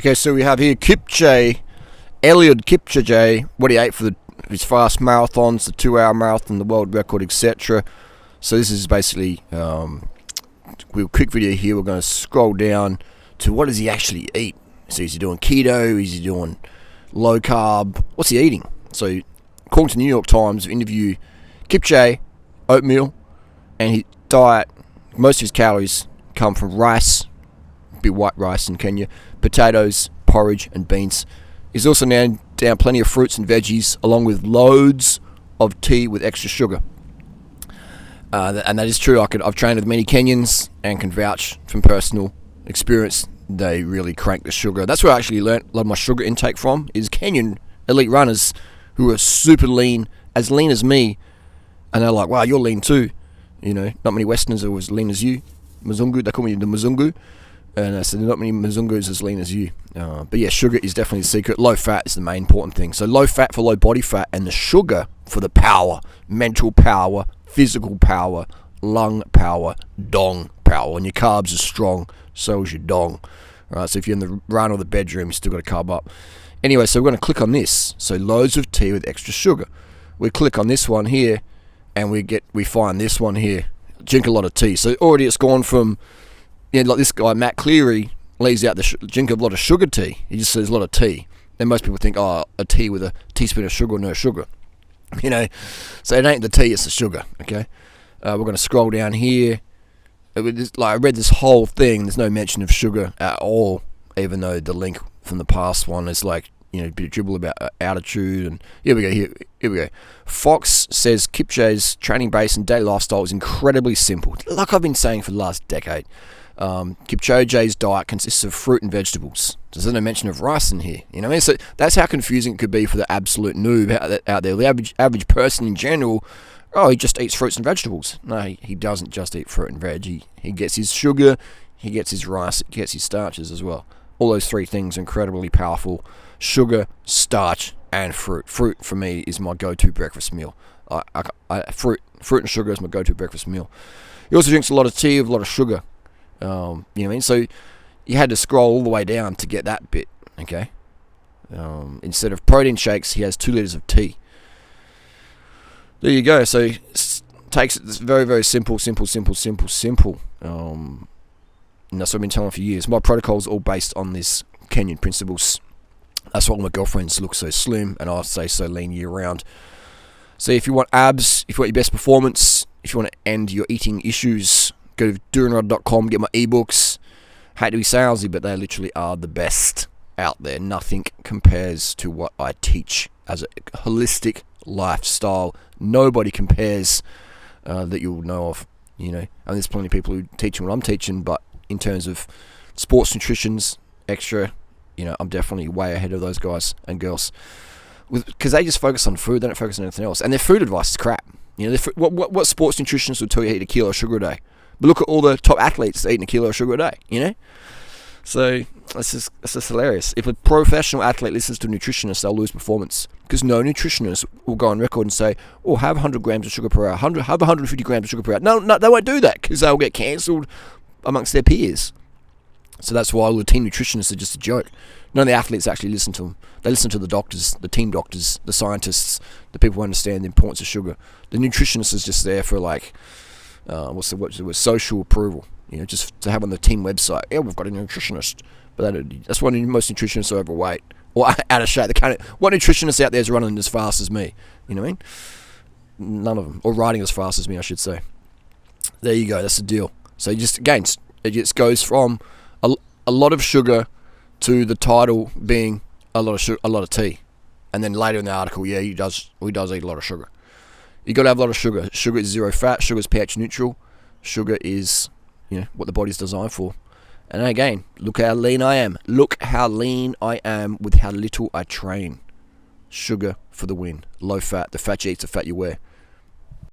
Okay, so we have here Eliud Kipchoge, what he ate for his fast marathons, the 2-hour marathon, the world record, etc. So this is basically a quick video here. We're going to scroll down to what does he actually eat. So is he doing keto? Is he doing low carb? What's he eating? So according to the New York Times, interview Kipchoge, oatmeal, and his diet, most of his calories come from rice, be white rice in Kenya, potatoes, porridge, and beans. He's also named down plenty of fruits and veggies, along with loads of tea with extra sugar. And that is true. I've trained with many Kenyans and can vouch from personal experience. They really crank the sugar. That's where I actually learnt a lot of my sugar intake from, is Kenyan elite runners who are super lean as me. And they're like, wow, you're lean too. You know, not many Westerners are as lean as you. Mzungu, they call me the Mzungu. And I said, not many Mzungus as lean as you. But yeah, sugar is definitely the secret. Low fat is the main important thing. So low fat for low body fat, and the sugar for the power, mental power, physical power, lung power, dong power. When your carbs are strong, so is your dong. Alright, so if you're in the run or the bedroom, you still got to carb up. Anyway, so we're going to click on this. So loads of tea with extra sugar. We click on this one here, and we find this one here. Drink a lot of tea. So already it's gone from, like this guy, Matt Cleary, leaves out the drink a lot of sugar tea. He just says a lot of tea. Then most people think, a tea with a teaspoon of sugar or no sugar. You know, so it ain't the tea, it's the sugar, okay? We're going to scroll down here. I read this whole thing, there's no mention of sugar at all, even though the link from the past one is like, a bit of dribble about altitude. And here we go. Fox says Kipchoge's training base and daily lifestyle is incredibly simple, like I've been saying for the last decade. Kipchoge's diet consists of fruit and vegetables. There's no mention of rice in here. You know what I mean? So that's how confusing it could be for the absolute noob out there. The average person in general, he just eats fruits and vegetables. No, he doesn't just eat fruit and veg. He gets his sugar, he gets his rice, he gets his starches as well. All those three things are incredibly powerful. Sugar, starch, and fruit. Fruit, for me, is my go-to breakfast meal. Fruit and sugar is my go-to breakfast meal. He also drinks a lot of tea with a lot of sugar. You know what I mean? So you had to scroll all the way down to get that bit, okay? Instead of protein shakes, he has 2 liters of tea. There you go. So takes it very, very simple. And that's what I've been telling for years. My protocol is all based on this Kenyan principles. That's why my girlfriends look so slim and I stay so lean year round. So if you want abs, if you want your best performance, if you want to end your eating issues, go to durianrider.com, get my ebooks. Hate to be salesy, but they literally are the best out there. Nothing compares to what I teach as a holistic lifestyle. Nobody compares that you'll know of. And there's plenty of people who teach what I'm teaching, but in terms of sports nutrition's extra, I'm definitely way ahead of those guys and girls. Because they just focus on food, they don't focus on anything else. And their food advice is crap. What sports nutritionist will tell you to eat a kilo of sugar a day? But look at all the top athletes eating a kilo of sugar a day, So that's just hilarious. If a professional athlete listens to a nutritionist, they'll lose performance. Because no nutritionist will go on record and say, have 100 grams of sugar per hour, have 150 grams of sugar per hour. No, they won't do that because they'll get cancelled amongst their peers. So that's why all the team nutritionists are just a joke. None of the athletes actually listen to them. They listen to the doctors, the team doctors, the scientists, the people who understand the importance of sugar. The nutritionist is just there for social approval. Just to have on the team website. Yeah, we've got a nutritionist. But that's why most nutritionists are overweight or out of shape. What nutritionist out there is running as fast as me? You know what I mean? None of them. Or riding as fast as me, I should say. There you go. That's the deal. So it just goes from a lot of sugar to the title being a lot of tea, and then later in the article, he does eat a lot of sugar. You got to have a lot of sugar. Sugar is zero fat. Sugar is pH neutral. Sugar is what the body's designed for. And again, look how lean I am. Look how lean I am with how little I train. Sugar for the win. Low fat. The fat you eat, the fat you wear.